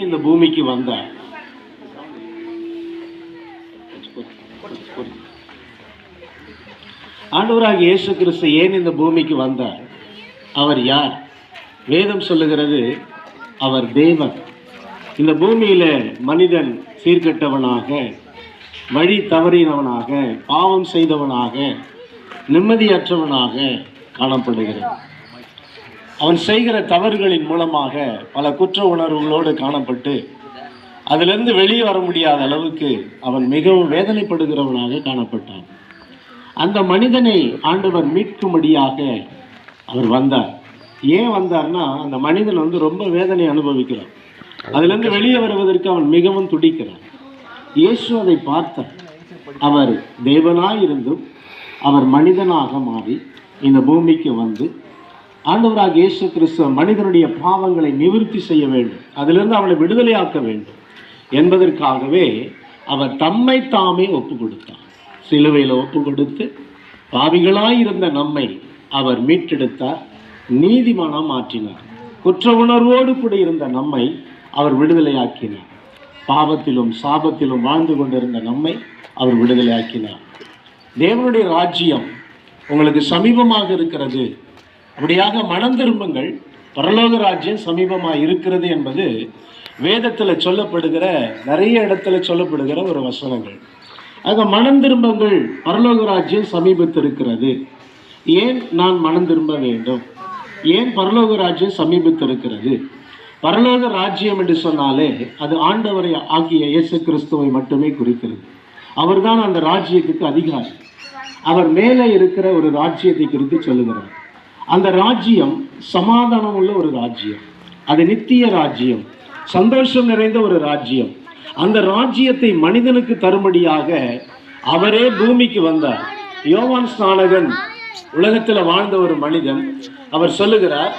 இந்த பூமிக்கு வந்தார். ஆண்டவராகிய இயேசு கிறிஸ்து ஏன் இந்த பூமிக்கு வந்தார்? அவர் யார்? வேதம் சொல்லுகிறது அவர் தேவன். இந்த பூமியில மனிதன் சீர்கெட்டவனாக, வழி தவறினவனாக, பாவம் செய்தவனாக, நிம்மதியற்றவனாக காணப்படுகிறான். அவன் செய்கிற தவறுகளின் மூலமாக பல குற்ற உணர்வுகளோடு காணப்பட்டு அதிலிருந்து வெளியே வர முடியாத அளவுக்கு அவன் மிகவும் வேதனைப்படுகிறவனாக காணப்பட்டான். அந்த மனிதனை ஆண்டவர் மீட்கும்படியாக அவர் வந்தார். ஏன் வந்தார்னா, அந்த மனிதன் ரொம்ப வேதனை அனுபவிக்கிறான். அதிலிருந்து வெளியே வருவதற்கு அவன் மிகவும் துடிக்கிறான். இயேசு அதை பார்த்தார். அவர் தேவனாயிருந்தும் அவர் மனிதனாக மாறி இந்த பூமிக்கு வந்து ஆண்டவராக இயேசு கிறிஸ்து மனிதனுடைய பாவங்களை நிவர்த்தி செய்ய வேண்டும், அதிலிருந்து அவனை விடுதலையாக்க வேண்டும் என்பதற்காகவே அவர் தம்மை தாமே ஒப்பு கொடுத்தார். சிலுவையில் ஒப்பு கொடுத்து பாவிகளாயிருந்த நம்மை அவர் மீட்டெடுத்தார், நீதிமானாக மாற்றினார். குற்ற உணர்வோடு கூட இருந்த நம்மை அவர் விடுதலையாக்கினார். பாவத்திலும் சாபத்திலும் வாழ்ந்து கொண்டிருந்த நம்மை அவர் விடுதலையாக்கினார். தேவனுடைய ராஜ்யம் உங்களுக்கு சமீபமாக இருக்கிறது, அப்படியாக மனம் திரும்புங்கள், பரலோக ராஜ்யம் சமீபமாக இருக்கிறது என்பது வேதத்தில் சொல்லப்படுகிற, நிறைய இடத்துல சொல்லப்படுகிற ஒரு வசனங்கள். ஆக மனம் திரும்புங்கள், பரலோக ராஜ்யம் சமீபத்திருக்கிறது. ஏன் நான் மனம் திரும்ப வேண்டும்? ஏன் பரலோக ராஜ்யம் சமீபத்திருக்கிறது? பரலோக ராஜ்யம் என்று சொன்னாலே அது ஆண்டவரை ஆகிய இயேசு கிறிஸ்துவை மட்டுமே குறிக்கிறது. அவர்தான் அந்த ராஜ்யத்துக்கு அதிகாரி. அவர் மேலே இருக்கிற ஒரு ராஜ்யத்தை குறித்து சொல்லுகிறார். அந்த ராஜ்யம் சமாதானம் உள்ள ஒரு ராஜ்யம், அது நித்திய ராஜ்யம், சந்தோஷம் நிறைந்த ஒரு ராஜ்யம். அந்த ராஜ்யத்தை மனிதனுக்கு தரும்படியாக அவரே பூமிக்கு வந்தார். யோவான் ஸ்நானகன் உலகத்தில் வாழ்ந்த ஒரு மனிதன். அவர் சொல்லுகிறார்,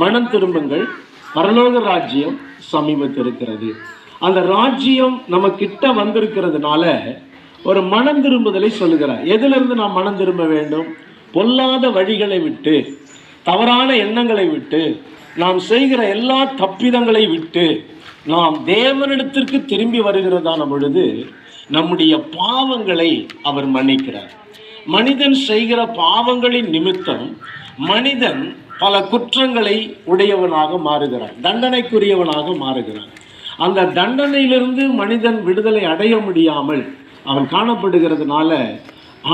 மனம் திரும்புங்கள், பரலோக ராஜ்யம் சமீபத்திருக்கிறது. அந்த ராஜ்யம் நம்ம கிட்ட வந்திருக்கிறதுனால ஒரு மனம் திரும்புதலை சொல்லுகிறார். எதிலிருந்து நாம் மனம் திரும்ப வேண்டும்? பொல்லாத வழிகளை விட்டு, தவறான எண்ணங்களை விட்டு, நாம் செய்கிற எல்லா தப்பிதங்களை விட்டு நாம் தேவனிடத்திற்கு திரும்பி வருகிறதான பொழுது நம்முடைய பாவங்களை அவர் மன்னிக்கிறார். மனிதன் செய்கிற பாவங்களின் நிமித்தம் மனிதன் பல குற்றங்களை உடையவனாக மாறுகிறான், தண்டனைக்குரியவனாக மாறுகிறான். அந்த தண்டனையிலிருந்து மனிதன் விடுதலை அடைய முடியாமல் அவன் காணப்படுகிறதுனால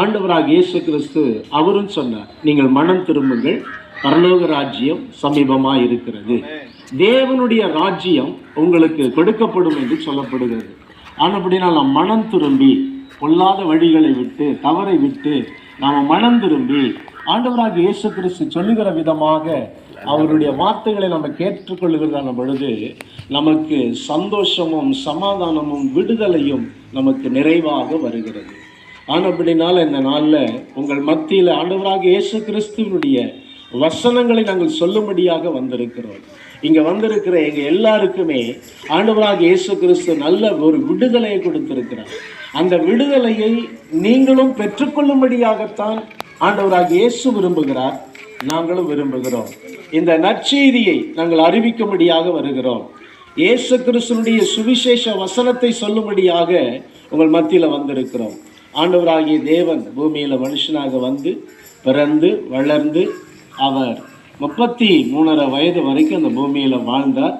ஆண்டவராக இயேசு கிறிஸ்து அவரும் சொன்னார், நீங்கள் மனம் திரும்புங்கள், பரலோக ராஜ்யம் சமீபமாக இருக்கிறது. தேவனுடைய ராஜ்யம் உங்களுக்கு கொடுக்கப்படும் என்று சொல்லப்படுகிறது. ஆனபடினால் நாம் மனம் திரும்பி பொல்லாத வழிகளை விட்டு, தவறை விட்டு நாம் மனம் திரும்பி ஆண்டவராக இயேசு கிறிஸ்து சொல்லுகிற விதமாக அவருடைய வார்த்தைகளை நம்ம கேட்டுக்கொள்ளுகிறதான பொழுது நமக்கு சந்தோஷமும் சமாதானமும் விடுதலையும் நமக்கு நிறைவாக வருகிறது. ஆனபடினால் இந்த நாளில் உங்கள் மத்தியில் ஆண்டவராக இயேசு கிறிஸ்துவனுடைய வசனங்களை நாங்கள் சொல்லும்படியாக வந்திருக்கிறோம். இங்கே வந்திருக்கிற எங்கள் எல்லாருக்குமே ஆண்டவராக இயேசு கிறிஸ்து நல்ல ஒரு விடுதலையை கொடுத்திருக்கிறார். அந்த விடுதலையை நீங்களும் பெற்றுக்கொள்ளும்படியாகத்தான் ஆண்டவராக இயேசு விரும்புகிறார், நாங்களும் விரும்புகிறோம். இந்த நற்செய்தியை நாங்கள் அறிவிக்கும்படியாக வருகிறோம். இயேசு கிறிஸ்துனுடைய சுவிசேஷ வசனத்தை சொல்லும்படியாக உங்கள் மத்தியில் வந்திருக்கிறோம். ஆண்டவராகிய தேவன் பூமியில் மனுஷனாக வந்து பிறந்து வளர்ந்து அவர் 33 வயது வரைக்கும் அந்த பூமியில் வாழ்ந்தார்.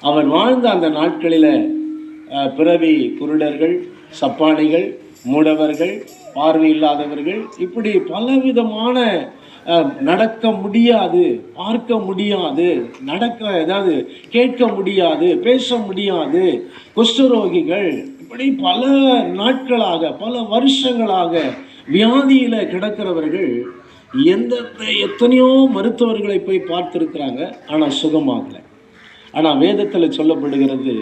அவர் வாழ்ந்த அந்த நாட்களில் பிறவி குருடர்கள், சப்பானிகள், மூடவர்கள், பார்வை இல்லாதவர்கள், இப்படி பலவிதமான நடக்க முடியாது, பார்க்க முடியாது, கேட்க முடியாது, பேச முடியாது, குஷ்டரோகிகள், இப்படி பல நாட்களாக, பல வருஷங்களாக வியாதியில் கிடக்கிறவர்கள் எத்தனையோ மருத்துவர்களை போய் பார்த்துருக்குறாங்க, ஆனால் சுகமாகலை. ஆனால் வேதத்தில் சொல்லப்படுகிறது,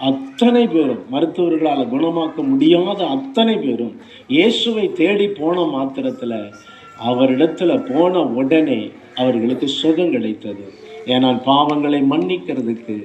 அத்தனை பேரும், மருத்துவர்களால் குணமாக்க முடியாத அத்தனை பேரும் இயேசுவை தேடி போன மாத்திரத்தில், அவரிடத்துல போன உடனே அவர்களுக்கு சுகம் கிடைத்தது. ஏனால் பாவங்களை மன்னிக்கிறதுக்கு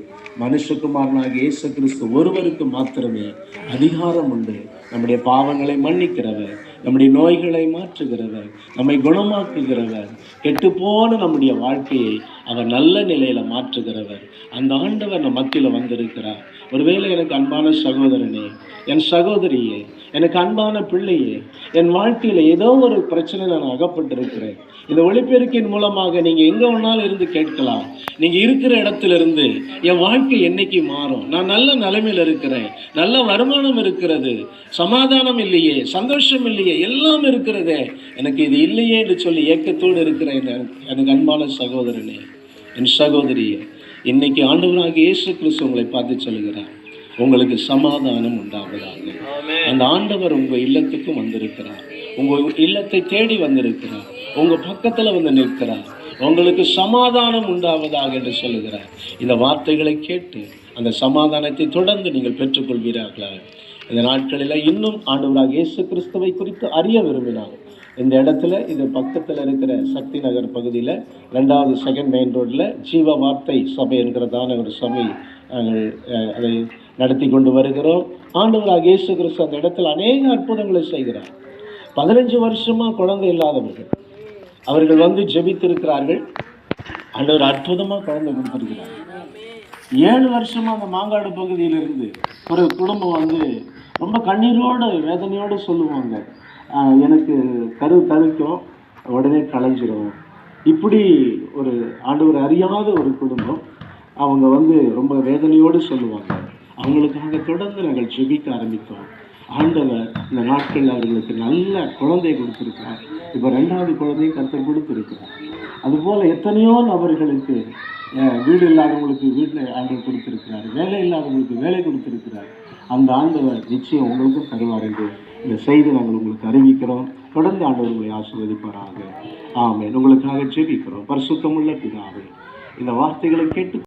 மனுஷகுமாரனாக இயேசு கிறிஸ்து ஒருவருக்கு மாத்திரமே அதிகாரம் உண்டு. நம்முடைய பாவங்களை மன்னிக்கிறவர், நம்முடைய நோய்களை மாற்றுகிறவர், நம்மை குணமாக்குகிறவர், கெட்டுப்போன நம்முடைய வாழ்க்கையை அவர் நல்ல நிலையில மாற்றுகிறவர். அந்த ஆண்டவர் நம் மத்தியில வந்திருக்கிறார். ஒருவேளை எனக்கு அன்பான சகோதரனே, என் சகோதரியே, எனக்கு அன்பான பிள்ளையே, என் வாழ்க்கையில ஏதோ ஒரு பிரச்சனையில நான் அகப்பட்டிருக்கிறேன். இந்த ஒளிபெருக்கின் மூலமாக நீங்க எங்க வேணாலும் இருந்து கேட்கலாம். நீங்க இருக்கிற இடத்துல இருந்து என் வாழ்க்கை என்னைக்கு மாறும், நான் நல்ல நிலைமையில இருக்கிறேன், நல்ல வருமானம் இருக்கிறது, சமாதானம் இல்லையே, சந்தோஷம் இல்லையே, எல்லாம் இருக்கிறதே, எனக்கு இது இல்லையே என்று சொல்லி ஏக்கத்தோடு இருக்கிறேன். எனக்கு அன்பான சகோதரனே, என் சகோதரியே, இன்னைக்கு ஆண்டவராகிய இயேசு கிறிஸ்து உங்களை பார்த்து சொல்லுகிறார், உங்களுக்கு சமாதானம் உண்டாவதாக. அந்த ஆண்டவர் உங்க இல்லத்துக்கும் வந்திருக்கிறார், உங்க இல்லத்தை தேடி வந்திருக்கிறார், உங்க பக்கத்துல வந்து நிற்கிறார். உங்களுக்கு சமாதானம் உண்டாவதாக என்று சொல்லுகிறார். இந்த வார்த்தைகளை கேட்டு அந்த சமாதானத்தை தொடர்ந்து நீங்கள் பெற்றுக்கொள்வீர்களா? இந்த நாட்களில் இன்னும் ஆண்டவராகிய இயேசு கிறிஸ்துவை குறித்து அறிய விரும்பினார். இந்த இடத்துல இது பக்கத்தில் இருக்கிற சக்தி நகர் பகுதியில் 2வது செகண்ட் மெயின் ரோட்டில் ஜீவ வார்த்தை சபை என்கிறதான ஒரு சபை நாங்கள் அதை நடத்தி கொண்டு வருகிறோம். ஆண்டவராகிய இயேசு கிறிஸ்து அந்த இடத்துல அநேக அற்புதங்களை செய்கிறார். 15 வருஷமாக குழந்தை இல்லாதவர்கள் அவர்கள் வந்து ஜெபித்திருக்கிறார்கள். ஆண்டவர் அற்புதமாக குழந்தை கொடுத்திருக்கிறார். 7 வருஷமாக அந்த மாங்காடு பகுதியிலிருந்து ஒரு குடும்பம் வந்து ரொம்ப கண்ணீரோடு வேதனையோடு சொல்லுவாங்க, எனக்கு தவிக்கும் உடனே களைஞ்சிரும். இப்படி ஒரு ஆண்டவர் அறியாத ஒரு குடும்பம், அவங்க வந்து ரொம்ப வேதனையோடு சொல்லுவாங்க. அவங்களுக்காக தொடர்ந்து நாங்கள் ஜெபிக்க ஆரம்பித்தோம். ஆண்டவர் இந்த நாட்களில் அவர்களுக்கு நல்ல குழந்தையை கொடுத்திருக்கிறார். இப்போ 2வது குழந்தையை கர்த்தர் கொடுத்திருக்கிறார். அதுபோல் எத்தனையோ நபர்களுக்கு வீடு இல்லாதவங்களுக்கு வீட்டில் ஆண்டவர் கொடுத்திருக்கிறார், வேலை இல்லாதவங்களுக்கு வேலை கொடுத்திருக்கிறார். அந்த ஆண்டவர் நிச்சயம் உங்களுக்கும் தருவார் என்று இந்த செய்தி நாங்கள் உங்களுக்கு அறிவிக்கிறோம். தொடர்ந்து ஆண்டவர் உங்களை ஆசீர்வதிப்பாராக. ஆமென். உங்களுக்காக ஜெபிக்கிறோம். பரிசுத்தமுள்ள பிதாவே, இந்த வார்த்தைகளை கேட்டு